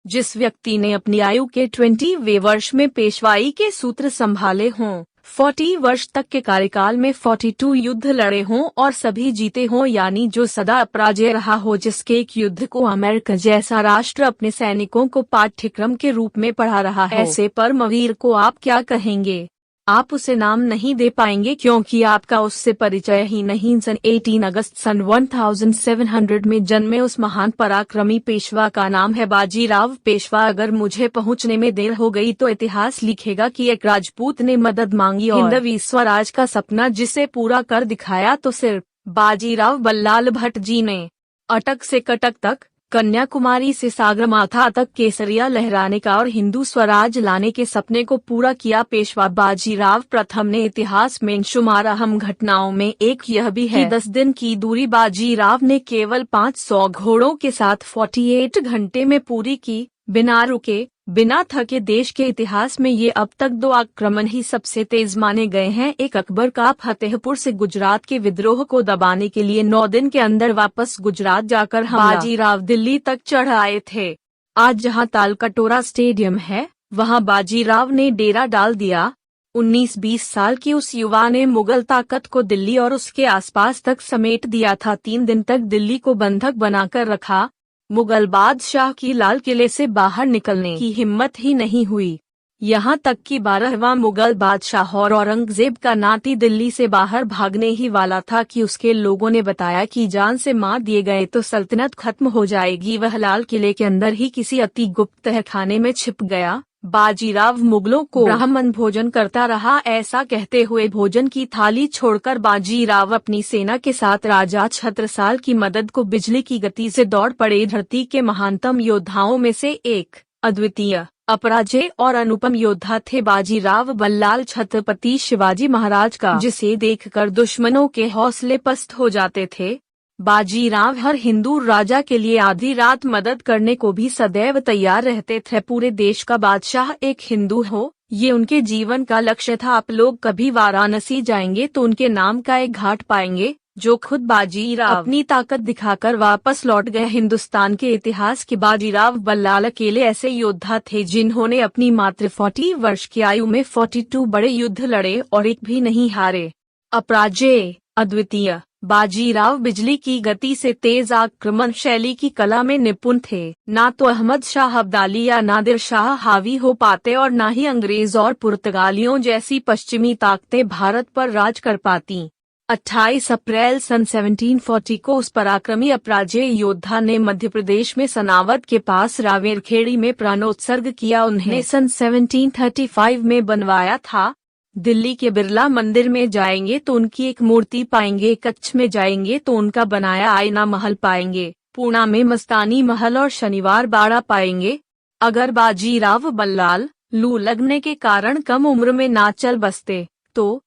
जिस व्यक्ति ने अपनी आयु के 20वें वर्ष में पेशवाई के सूत्र संभाले हों, 40 वर्ष तक के कार्यकाल में 42 युद्ध लड़े हों और सभी जीते हों, यानी जो सदा अपराजय रहा हो, जिसके एक युद्ध को अमेरिका जैसा राष्ट्र अपने सैनिकों को पाठ्यक्रम के रूप में पढ़ा रहा है, ऐसे परमवीर को आप क्या कहेंगे? आप उसे नाम नहीं दे पाएंगे क्योंकि आपका उससे परिचय ही नहीं। सन 18 अगस्त सन 1700 में जन्मे उस महान पराक्रमी पेशवा का नाम है बाजीराव पेशवा। अगर मुझे पहुंचने में देर हो गई तो इतिहास लिखेगा कि एक राजपूत ने मदद मांगी और हिंदवी स्वराज का सपना जिसे पूरा कर दिखाया तो सिर्फ बाजीराव बल्लाल भट्ट जी ने। अटक से कटक तक, कन्याकुमारी से सागरमाथा तक केसरिया लहराने का और हिंदू स्वराज लाने के सपने को पूरा किया पेशवा बाजीराव प्रथम ने। इतिहास में शुमार अहम घटनाओं में एक यह भी है कि 10 दिन की दूरी बाजीराव ने केवल 500 घोड़ों के साथ 48 घंटे में पूरी की, बिना रुके बिना थके। देश के इतिहास में ये अब तक 2 आक्रमण ही सबसे तेज माने गए हैं। एक अकबर का फतेहपुर से गुजरात के विद्रोह को दबाने के लिए 9 दिन के अंदर वापस गुजरात जाकर बाजीराव दिल्ली तक चढ़ आए थे। आज जहां तालकटोरा स्टेडियम है, वहां बाजीराव ने डेरा डाल दिया। 19-20 साल की उस युवा ने मुगल ताकत को दिल्ली और उसके आसपास तक समेट दिया था। 3 दिन तक दिल्ली को बंधक बनाकर रखा। मुगल बादशाह की लाल किले से बाहर निकलने की हिम्मत ही नहीं हुई। यहाँ तक कि 12वां मुगल बादशाह और औरंगजेब का नाती दिल्ली से बाहर भागने ही वाला था कि उसके लोगों ने बताया कि जान से मार दिए गए तो सल्तनत खत्म हो जाएगी। वह लाल किले के अंदर ही किसी अति गुप्त तहखाने में छिप गया। बाजीराव मुगलों को ब्राह्मण भोजन करता रहा। ऐसा कहते हुए भोजन की थाली छोड़कर बाजीराव अपनी सेना के साथ राजा छत्रसाल की मदद को बिजली की गति से दौड़ पड़े। धरती के महानतम योद्धाओं में से एक, अद्वितीय, अपराजय और अनुपम योद्धा थे बाजीराव बल्लाल छत्रपति शिवाजी महाराज का, जिसे देखकर दुश्मनों के हौसले पस्त हो जाते थे। बाजीराव हर हिंदू राजा के लिए आधी रात मदद करने को भी सदैव तैयार रहते थे। पूरे देश का बादशाह एक हिंदू हो, ये उनके जीवन का लक्ष्य था। आप लोग कभी वाराणसी जाएंगे तो उनके नाम का एक घाट पाएंगे जो खुद बाजीराव अपनी ताकत दिखाकर वापस लौट गए। हिंदुस्तान के इतिहास के बाजीराव बल्लाल अकेले ऐसे योद्धा थे जिन्होंने अपनी मात्र 40 वर्ष की आयु में 42 बड़े युद्ध लड़े और एक भी नहीं हारे। अपराजय, अद्वितीय, बाजीराव बिजली की गति से तेज आक्रमण शैली की कला में निपुण थे। ना तो अहमद शाह अब्दाली या नादिर शाह हावी हो पाते और ना ही अंग्रेज और पुर्तगालियों जैसी पश्चिमी ताकतें भारत पर राज कर पाती। 28 अप्रैल सन 1740 को उस पराक्रमी अपराजय योद्धा ने मध्य प्रदेश में सनावद के पास रावेरखेड़ी में प्राणोत्सर्ग किया। उन्हें सन 1735 में बनवाया था। दिल्ली के बिरला मंदिर में जाएंगे तो उनकी एक मूर्ति पाएंगे, कच्छ में जाएंगे तो उनका बनाया आईना महल पाएंगे, पूना में मस्तानी महल और शनिवार बाड़ा पाएंगे। अगर बाजीराव बल्लाल लू लगने के कारण कम उम्र में ना चल बसते तो